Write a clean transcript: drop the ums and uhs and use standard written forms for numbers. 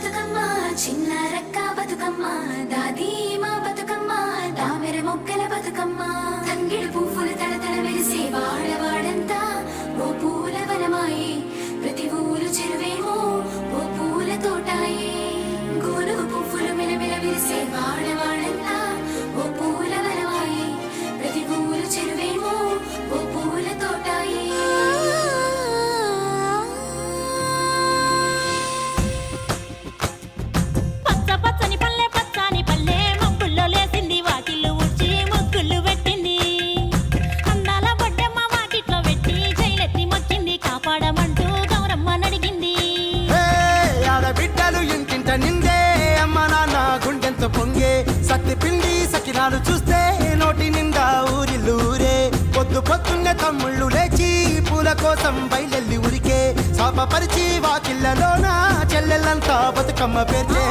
బతుకమ్మ చిన్న రక్క బతుకమ్మ దాది మా బతుకమ్మ దామెర మొక్కల బతుకమ్మ తంగిడు పువ్వులు తడతడ మెరిసే వాడవాడంతా ఓ పూల వనమాయే ప్రతి ఊరు చెరువేమో ఓ పూల తోటాయే గోనుగు పువ్వులు మెలమెల విరిసే వాడవాడంతా ఓ పూల వనమాయే ప్రతి ఊరు చెరువేమో ఓ పూల తోటాయే పొంగే సత్తి పిండి సకినాలు చూస్తే నోటి నిండా ఊరిల్లూరే పొద్దు పొద్దున్నే తమ్ముళ్ళు లేచి పూల కోసం బయలెల్లి ఉరికే శాపపరిచి వాకిళ్ళలోన చెల్లెళ్ళంతా బతుకమ్మ పేర్చే